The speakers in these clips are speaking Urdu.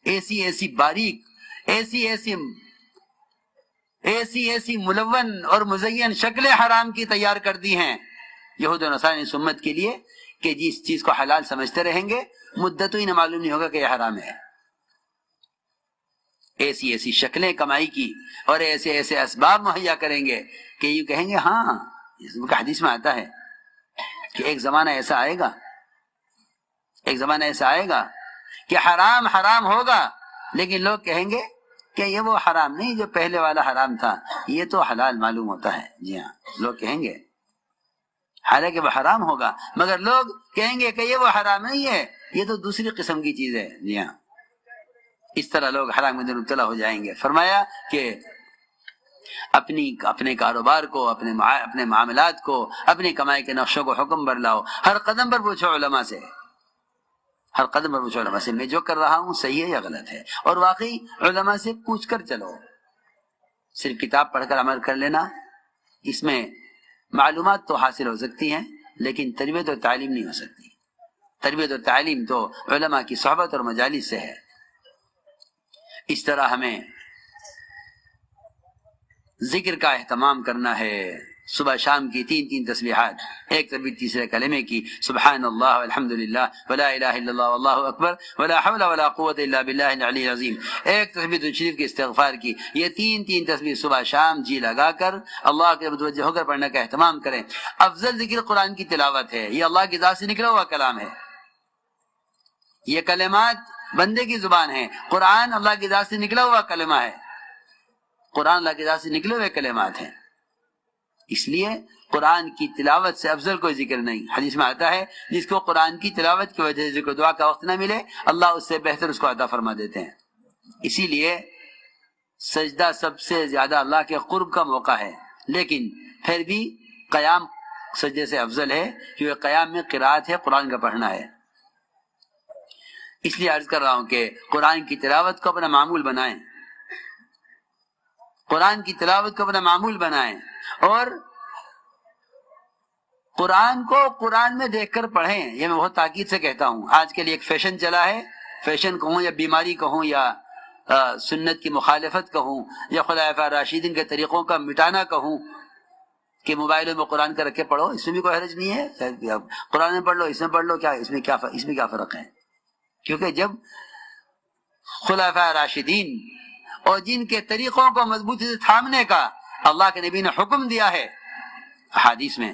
ایسی ایسی باریک، ایسی ملون اور مزین شکلیں حرام کی تیار کر دی ہیں یہود و نصارہ نے اس امت کے لیے کہ جس چیز کو حلال سمجھتے رہیں گے مدتوں ہی نہ معلوم نہیں ہوگا کہ یہ حرام ہے۔ ایسی شکلیں کمائی کی اور ایسے اسباب مہیا کریں گے کہ یہ کہیں گے ہاں، اس کا حدیث میں آتا ہے کہ ایک زمانہ ایسا آئے گا کہ حرام ہوگا، لیکن لوگ کہیں گے کہ یہ وہ حرام نہیں جو پہلے والا حرام تھا، یہ تو حلال معلوم ہوتا ہے۔ جی ہاں، لوگ کہیں گے حالانکہ وہ حرام ہوگا، مگر لوگ کہیں گے کہ یہ وہ حرام نہیں ہے، یہ تو دوسری قسم کی چیز ہے۔ جی ہاں، اس طرح لوگ حرام میں مبتلا ہو جائیں گے۔ فرمایا کہ اپنے کاروبار کو، اپنے معاملات کو، اپنی کمائی کے نقشوں کو حکم پر لاؤ، ہر قدم پر پوچھو علماء سے، میں جو کر رہا ہوں صحیح ہے یا غلط ہے، اور واقعی علماء سے پوچھ کر چلو۔ صرف کتاب پڑھ کر عمل کر لینا، اس میں معلومات تو حاصل ہو سکتی ہیں لیکن تربیت اور تعلیم نہیں ہو سکتی۔ تربیت اور تعلیم تو علماء کی صحبت اور مجالس سے ہے۔ اس طرح ہمیں ذکر کا اہتمام کرنا ہے۔ صبح شام کی 3 تسبیحات، ایک تسبیح تیسرے کلمے کی، سبحان اللہ والحمدللہ ولا الہ الا اللہ واللہ اکبر ولا حول ولا قوت الا باللہ العلی العظیم، ایک تسبیح درود شریف کی استغفار کی۔ یہ 3 تسبیح صبح شام جی لگا کر اللہ کے متوجہ ہو کر پڑھنے کا اہتمام کریں۔ افضل ذکر قرآن کی تلاوت ہے، یہ اللہ کی ذات سے نکلا ہوا کلام ہے، یہ کلمات بندے کی زبان ہے، قرآن اللہ کی ذات سے نکلا ہوا کلمہ ہے، قرآن اللہ کی ذات سے نکلے ہوئے کلمات ہیں، اس لیے قرآن کی تلاوت سے افضل کوئی ذکر نہیں۔ حدیث میں آتا ہے جس کو قرآن کی تلاوت کی وجہ سے ذکر دعا کا وقت نہ ملے اللہ اس سے بہتر اس کو عطا فرما دیتے ہیں۔ اسی لیے سجدہ سب سے زیادہ اللہ کے قرب کا موقع ہے، لیکن پھر بھی قیام سجدے سے افضل ہے کیونکہ قیام میں قرات ہے، قرآن کا پڑھنا ہے۔ اس لیے عرض کر رہا ہوں کہ قرآن کی تلاوت کو اپنا معمول بنائیں، قرآن کی تلاوت کو اپنا معمول بنائیں، اور قرآن کو قرآن میں دیکھ کر پڑھیں۔ یہ میں بہت تاکید سے کہتا ہوں، آج کے لیے ایک فیشن چلا ہے، فیشن کہوں یا بیماری کہوں یا سنت کی مخالفت کہوں یا خلفاء راشدین کے طریقوں کا مٹانا کہوں کہ موبائلوں میں قرآن کا رکھ کے پڑھو، اس میں بھی کوئی حرج نہیں ہے، قرآن میں پڑھ لو، اس میں پڑھ لو، اس میں کیا فرق ہے؟ کیونکہ جب خلفاء راشدین اور جن کے طریقوں کو مضبوطی سے تھامنے کا اللہ کے نبی نے حکم دیا ہے احادیث میں،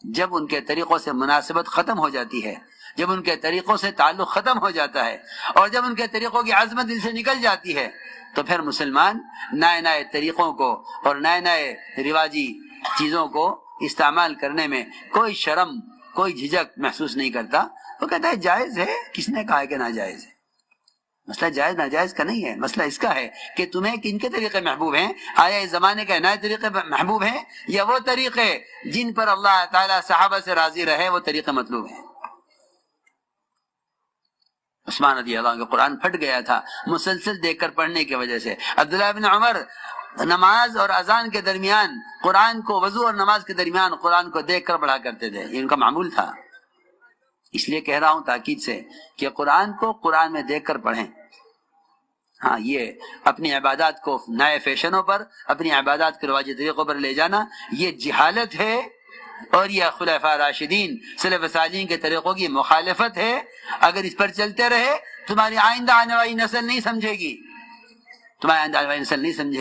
جب ان کے طریقوں سے مناسبت ختم ہو جاتی ہے، جب ان کے طریقوں سے تعلق ختم ہو جاتا ہے، اور جب ان کے طریقوں کی عظمت دل سے نکل جاتی ہے، تو پھر مسلمان نئے طریقوں کو اور نئے رواجی چیزوں کو استعمال کرنے میں کوئی شرم، کوئی جھجک محسوس نہیں کرتا۔ وہ کہتا ہے جائز ہے، کس نے کہا ہے کہ ناجائز ہے؟ مسئلہ جائز ناجائز کا نہیں ہے، مسئلہ اس کا ہے کہ تمہیں کن کے طریقے محبوب ہیں، آیا اس زمانے کے نئے طریقے محبوب ہیں یا وہ طریقے جن پر اللہ تعالیٰ صحابہ سے راضی رہے وہ طریقے مطلوب ہیں۔ عثمان رضی اللہ عنہ کا قرآن پھٹ گیا تھا مسلسل دیکھ کر پڑھنے کی وجہ سے۔ عبداللہ بن عمر نماز اور اذان کے درمیان قرآن کو، وضو اور نماز کے درمیان قرآن کو دیکھ کر پڑھا کرتے تھے، یہ ان کا معمول تھا۔ اس لیے کہہ رہا ہوں تاکید سے کہ قرآن کو قرآن میں دیکھ کر پڑھیں۔ ہاں، یہ اپنی عبادات کو نئے فیشنوں پر، اپنی عبادات کے رواجی طریقوں پر لے جانا یہ جہالت ہے، اور یہ خلفاء راشدین سلف صالحین کے طریقوں کی مخالفت ہے۔ اگر اس پر چلتے رہے تمہاری آئندہ آنے والی نسل نہیں سمجھے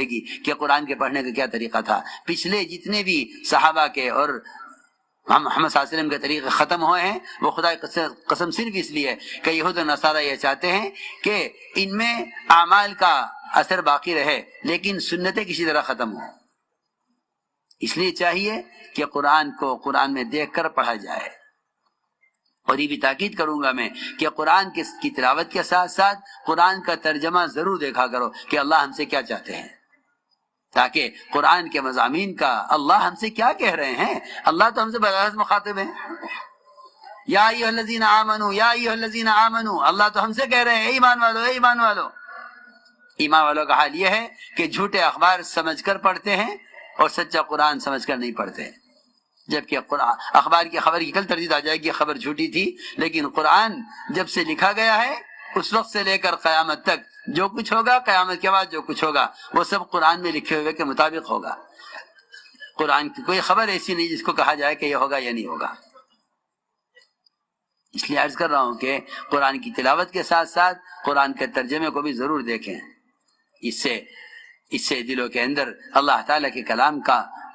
گی کہ قرآن کے پڑھنے کا کیا طریقہ تھا۔ پچھلے جتنے بھی صحابہ کے اور محمد صلی اللہ علیہ وسلم کے طریقے ختم ہوئے ہیں وہ خدا کی قسم صرف اس لیے کہ یہود و نصارہ یہ چاہتے ہیں کہ ان میں اعمال کا اثر باقی رہے لیکن سنتیں کسی طرح ختم ہوں۔ اس لیے چاہیے کہ قرآن کو قرآن میں دیکھ کر پڑھا جائے، اور یہ بھی تاکید کروں گا میں کہ قرآن کی تلاوت کے ساتھ ساتھ قرآن کا ترجمہ ضرور دیکھا کرو کہ اللہ ہم سے کیا چاہتے ہیں، تاکہ قرآن کے مضامین کا اللہ ہم سے کیا کہہ رہے ہیں۔ اللہ تو ہم سے بغیر مخاطب ہیں، یا ایھا الذین آمنوا، یا ایھا الذین آمنوا، اللہ تو ہم سے کہہ رہے ہیں اے ایمان والو، اے ایمان والو۔ ایمان والوں کا حال یہ ہے کہ جھوٹے اخبار سمجھ کر پڑھتے ہیں اور سچا قرآن سمجھ کر نہیں پڑھتے، جبکہ اخبار کی خبر کی کل تردید آ جائے گی، خبر جھوٹی تھی، لیکن قرآن جب سے لکھا گیا ہے اس وقت سے لے کر قیامت تک جو کچھ ہوگا، قیامت کے بعد جو کچھ ہوگا، وہ سب قرآن میں لکھے ہوئے کے مطابق ہوگا۔ قرآن کی کوئی خبر ایسی نہیں جس کو کہا جائے کہ یہ ہوگا یا نہیں ہوگا۔ اس لیے عرض کر رہا ہوں کہ قرآن کی تلاوت کے ساتھ ساتھ قرآن کے ترجمے کو بھی ضرور دیکھیں۔ اس سے دلوں کے اندر اللہ تعالیٰ کے کلام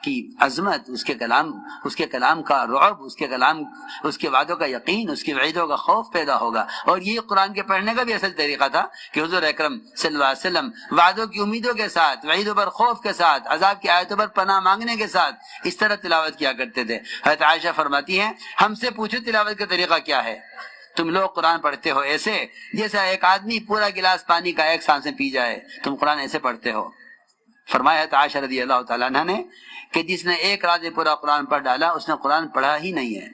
کی عظمت، اس کے کلام کا رعب، اس کے وعدوں کا یقین، اس کی وعیدوں کا خوف پیدا ہوگا۔ اور یہ قرآن کے پڑھنے کا بھی اصل طریقہ تھا کہ حضور اکرم صلی اللہ علیہ وسلم وعدوں کی امیدوں کے ساتھ، وعیدوں پر خوف کے ساتھ، عذاب کی آیتوں پر پناہ مانگنے کے ساتھ اس طرح تلاوت کیا کرتے تھے۔ حضرت عائشہ فرماتی ہیں ہم سے پوچھو تلاوت کا طریقہ کیا ہے؟ تم لوگ قرآن پڑھتے ہو ایسے جیسا ایک آدمی پورا گلاس پانی کا ایک سانس میں پی جائے، تم قرآن ایسے پڑھتے ہو۔ فرمایا ہے عائشہ رضی اللہ تعالیٰ عنہ نے کہ جس نے ایک رات میں پورا قرآن پڑھ ڈالا اس نے قرآن پڑھا ہی نہیں ہے۔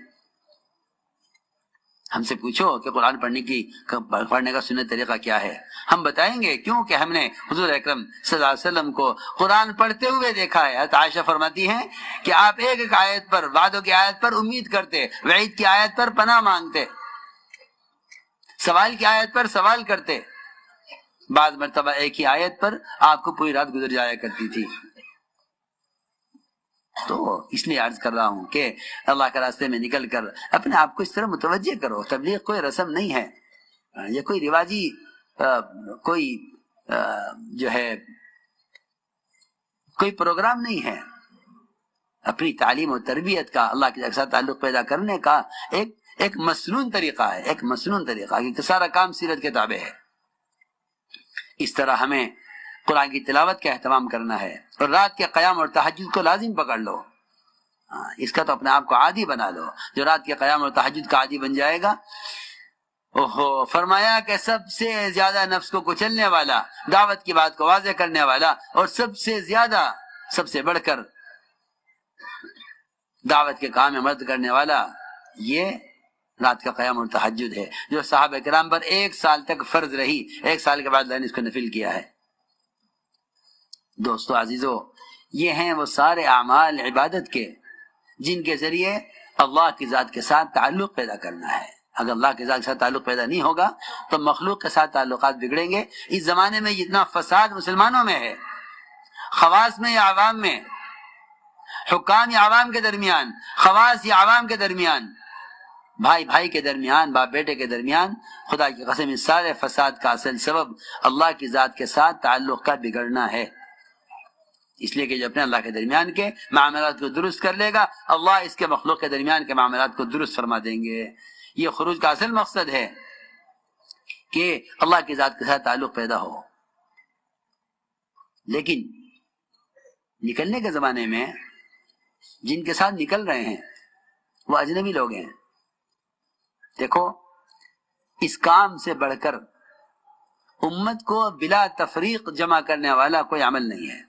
ہم سے پوچھو کہ قرآن پڑھنے کا سنت طریقہ کیا ہے، ہم بتائیں گے، کیونکہ ہم نے حضور اکرم صلی اللہ علیہ وسلم کو قرآن پڑھتے ہوئے دیکھا ہے۔ حضرت عائشہ فرماتی ہیں کہ آپ ایک ایک آیت پر، وعدوں کی آیت پر امید کرتے، وعید کی آیت پر پناہ مانگتے، سوال کی آیت پر سوال کرتے۔ بعض مرتبہ ایک ہی آیت پر آپ کو پوری رات گزر جایا کرتی تھی۔ تو اس لیے عرض کر رہا ہوں کہ اللہ کے راستے میں نکل کر اپنے آپ کو اس طرح متوجہ کرو۔ تبلیغ کوئی رسم نہیں ہے، یہ کوئی رواجی کوئی پروگرام نہیں ہے۔ اپنی تعلیم و تربیت کا، اللہ کے ساتھ تعلق پیدا کرنے کا ایک مسنون طریقہ ہے، ایک مسنون طریقہ، کیونکہ سارا کام سیرت کے تابع ہے۔ اس طرح ہمیں قرآن کی تلاوت کا اہتمام کرنا ہے، اور رات کے قیام اور تہجد کو لازم پکڑ لو۔ اس کا تو اپنے آپ کو عادی بنا لو۔ جو رات کے قیام اور تہجد کا عادی بن جائے گا، فرمایا کہ سب سے زیادہ نفس کو کچلنے والا، دعوت کی بات کو واضح کرنے والا، اور سب سے بڑھ کر دعوت کے کام میں مدد کرنے والا، یہ رات کا قیام اور تہجد ہے، جو صحابہ کرام پر 1 سال تک فرض رہی، 1 سال کے بعد اللہ نے اس کو نفل کیا ہے۔ دوستو عزیزو، یہ ہیں وہ سارے اعمال عبادت کے جن کے ذریعے اللہ کی ذات کے ساتھ تعلق پیدا کرنا ہے۔ اگر اللہ کے ذات کے ساتھ تعلق پیدا نہیں ہوگا تو مخلوق کے ساتھ تعلقات بگڑیں گے۔ اس زمانے میں جتنا فساد مسلمانوں میں ہے، خواص میں یا عوام میں، حکام یا عوام کے درمیان، خواص یا عوام کے درمیان، بھائی بھائی کے درمیان، باپ بیٹے کے درمیان، خدا کی قسم اس سارے فساد کا اصل سبب اللہ کی ذات کے ساتھ تعلق کا بگڑنا ہے۔ اس لیے کہ جو اپنے اللہ کے درمیان کے معاملات کو درست کر لے گا، اللہ اس کے مخلوق کے درمیان کے معاملات کو درست فرما دیں گے۔ یہ خروج کا اصل مقصد ہے کہ اللہ کی ذات کے ساتھ تعلق پیدا ہو۔ لیکن نکلنے کے زمانے میں جن کے ساتھ نکل رہے ہیں وہ اجنبی لوگ ہیں۔ دیکھو، اس کام سے بڑھ کر امت کو بلا تفریق جمع کرنے والا کوئی عمل نہیں ہے۔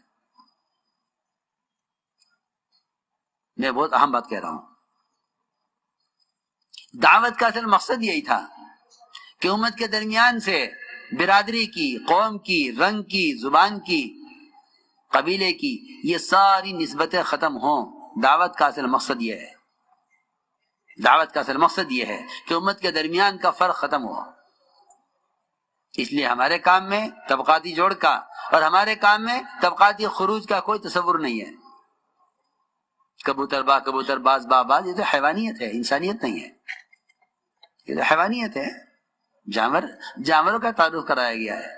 میں بہت اہم بات کہہ رہا ہوں۔ دعوت کا اصل مقصد یہی تھا کہ امت کے درمیان سے برادری کی، قوم کی، رنگ کی، زبان کی، قبیلے کی یہ ساری نسبتیں ختم ہوں۔ دعوت کا اصل مقصد یہ ہے، دعوت کا اصل مقصد یہ ہے کہ امت کے درمیان کا فرق ختم ہو۔ اس لیے ہمارے کام میں طبقاتی جوڑ کا اور ہمارے کام میں طبقاتی خروج کا کوئی تصور نہیں ہے۔ کبوتر با کبوتر، باز با باز، یہ تو حیوانیت ہے، انسانیت نہیں ہے، یہ تو حیوانیت ہے۔ جانوروں کا تعارف کرایا گیا ہے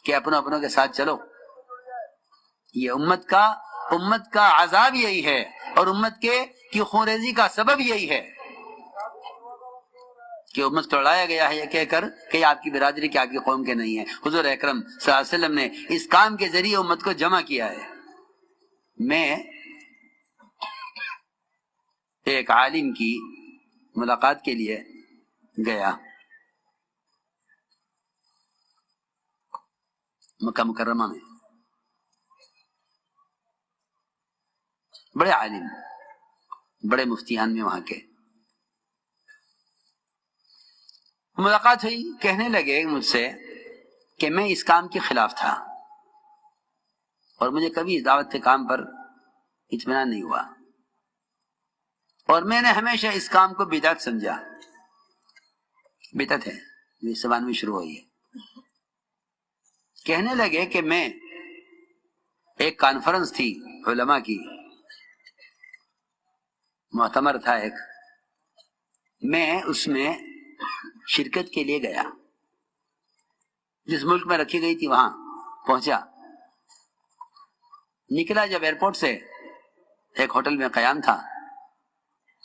کہ اپنوں کے ساتھ چلو۔ یہ امت کا عذاب یہی ہے، اور امت کی خونریزی کا سبب یہی ہے کہ امت کو لڑایا گیا ہے یہ کہہ کر کہ آپ کی برادری کے، آپ کی قوم کے نہیں ہے۔ حضور اکرم صلی اللہ علیہ وسلم نے اس کام کے ذریعے امت کو جمع کیا ہے۔ میں ایک عالم کی ملاقات کے لیے گیا مکہ مکرمہ میں۔ بڑے عالم، بڑے مفتیان میں وہاں کے ملاقات ہوئی، کہنے لگے مجھ سے کہ میں اس کام کے خلاف تھا اور مجھے کبھی اس دعوت کے کام پر اطمینان نہیں ہوا، اور میں نے ہمیشہ اس کام کو بدعت سمجھا۔ بدعت ہے، یہ زبان میں شروع ہوئی ہے. کہنے لگے کہ میں ایک کانفرنس تھی علماء کی، معتمر تھا ایک، میں اس میں شرکت کے لیے گیا، جس ملک میں رکھی گئی تھی وہاں پہنچا. نکلا جب ایئرپورٹ سے، ایک ہوٹل میں قیام تھا،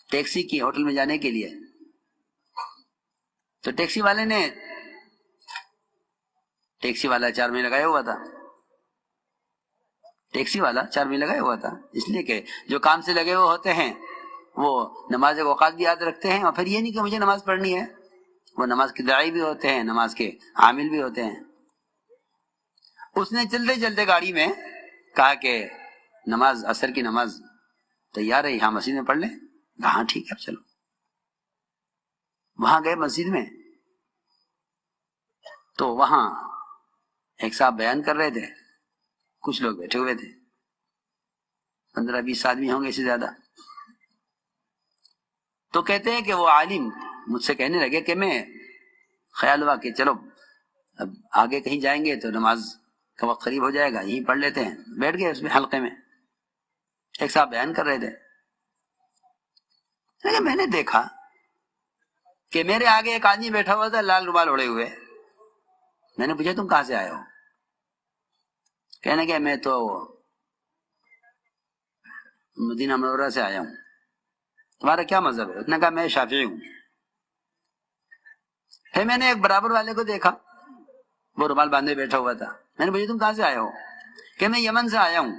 ٹیکسی کی ہوٹل میں جانے کے لیے. تو ٹیکسی والا 4 مہینے لگایا ہوا تھا. ٹیکسی والا 4 مہینے لگایا ہوا تھا، اس لیے کہ جو کام سے لگے ہوئے ہوتے ہیں وہ نماز کے اوقات بھی یاد رکھتے ہیں، اور پھر یہ نہیں کہ مجھے نماز پڑھنی ہے، وہ نماز کے داعی بھی ہوتے ہیں، نماز کے عامل بھی ہوتے ہیں. اس نے چلتے چلتے گاڑی میں کہا کہ نماز عصر کی نماز تیار ہے، یہاں مسجد میں پڑھ لیں. کہاں ٹھیک ہے چلو. وہاں گئے مسجد میں، تو وہاں ایک صاحب بیان کر رہے تھے، کچھ لوگ بیٹھے ہوئے تھے، 15-20 آدمی ہوں گے، اس سے زیادہ. تو کہتے ہیں کہ وہ عالم مجھ سے کہنے لگے کہ میں خیال ہوا کہ چلو اب آگے کہیں جائیں گے تو نماز کا وقت قریب ہو جائے گا، یہیں پڑھ لیتے ہیں. بیٹھ گئے اس میں حلقے میں. ایک صاحب بیان کر رہے تھے، لیکن میں نے دیکھا کہ میرے آگے ایک آدمی بیٹھا ہوا تھا لال رومال اوڑے ہوئے. میں نے پوچھا تم کہاں سے آئے ہو؟ کہنے کہ میں تو مدینہ منورہ سے آیا ہوں. تمہارا کیا مذہب ہے؟ اس نے کہا میں شافعی ہوں. پھر میں نے ایک برابر والے کو دیکھا، وہ رومال باندھے بیٹھا ہوا تھا. میں نے پوچھا تم کہاں سے آئے ہو؟ کہ میں یمن سے آیا ہوں.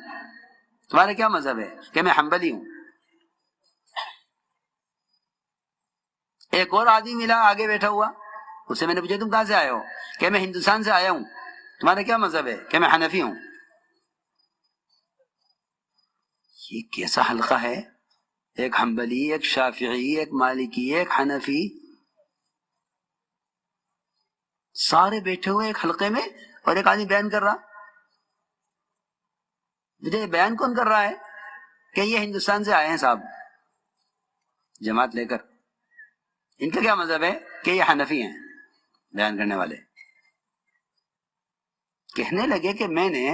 تمہارا کیا مذہب ہے؟ کہ میں حنبلی ہوں. ایک اور آدمی ملا آگے بیٹھا ہوا، اس سے میں نے پوچھا تم کہاں سے آئے ہو؟ کہ میں ہندوستان سے آیا ہوں. تمہارا کیا مذہب ہے؟ کہ میں حنفی ہوں. یہ کیسا حلقہ ہے؟ ایک حنبلی، ایک شافعی، ایک مالکی، ایک حنفی، سارے بیٹھے ہوئے ایک حلقے میں، اور ایک آدمی بیان کر رہا. مجھے بیان کون کر رہا ہے؟ کہ یہ ہندوستان سے آئے ہیں صاحب جماعت لے کر. ان کا کیا مذہب ہے؟ کہ یہ حنفی ہیں بیان کرنے والے. کہنے لگے کہ میں نے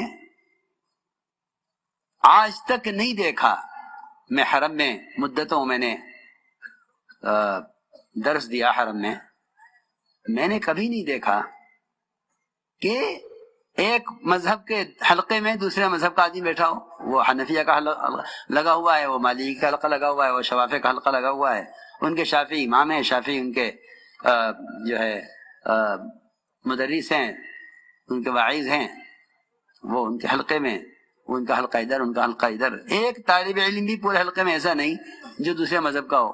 آج تک نہیں دیکھا، میں حرم میں مدتوں میں نے درس دیا حرم میں نے کبھی نہیں دیکھا کہ ایک مذہب کے حلقے میں دوسرے مذہب کا آدمی بیٹھا ہو. وہ حنفیہ کا حلقہ لگا ہوا ہے، وہ مالکی کا حلقہ لگا ہوا ہے، وہ شوافع کا حلقہ لگا ہوا ہے. ان کے شافعی امام ہیں، شافعی ان کے جو ہے مدرس ہیں، ان کے واعظ ہیں، وہ ان کے حلقے میں، وہ ان کا حلقہ ادھر، ان کا حلقہ ادھر. ایک طالب علم بھی پورے حلقے میں ایسا نہیں جو دوسرے مذہب کا ہو.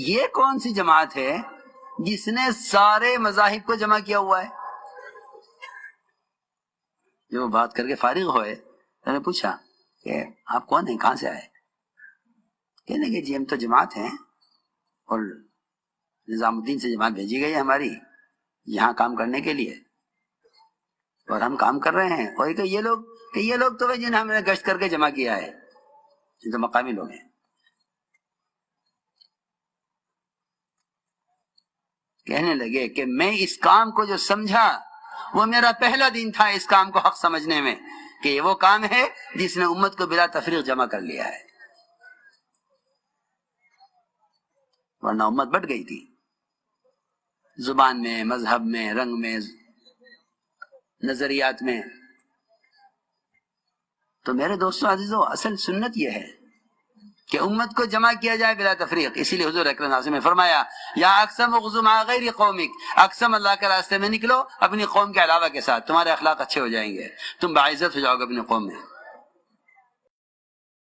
یہ کون سی جماعت ہے جس نے سارے مذاہب کو جمع کیا ہوا ہے؟ جو بات کر کے فارغ ہوئے، میں نے پوچھا کہ آپ کون ہیں، کہاں سے آئے؟ کہنے کہ جی ہم تو جماعت ہیں، اور نظام الدین سے جماعت بھیجی گئی ہے ہماری یہاں کام کرنے کے لیے، اور ہم کام کر رہے ہیں. اور کہ یہ لوگ تو جنہیں ہم نے گشت کر کے جمع کیا ہے، یہ تو مقامی لوگ ہیں. کہنے لگے کہ میں اس کام کو جو سمجھا وہ میرا پہلا دن تھا اس کام کو حق سمجھنے میں، کہ یہ وہ کام ہے جس نے امت کو بلا تفریق جمع کر لیا ہے، ورنہ امت بٹ گئی تھی زبان میں، مذہب میں، رنگ میں، نظریات میں. تو میرے دوستوں عزیزوں، اصل سنت یہ ہے کہ امت کو جمع کیا جائے بلا تفریق. اسی لیے حضور اکرم صلی اللہ علیہ وسلم نے فرمایا یا اقسم اغزو مع غیر قومک، اقسم اللہ کے راستے میں نکلو اپنی قوم کے علاوہ کے ساتھ، تمہارے اخلاق اچھے ہو جائیں گے، تم باعزت ہو جاؤ گے اپنی قوم میں.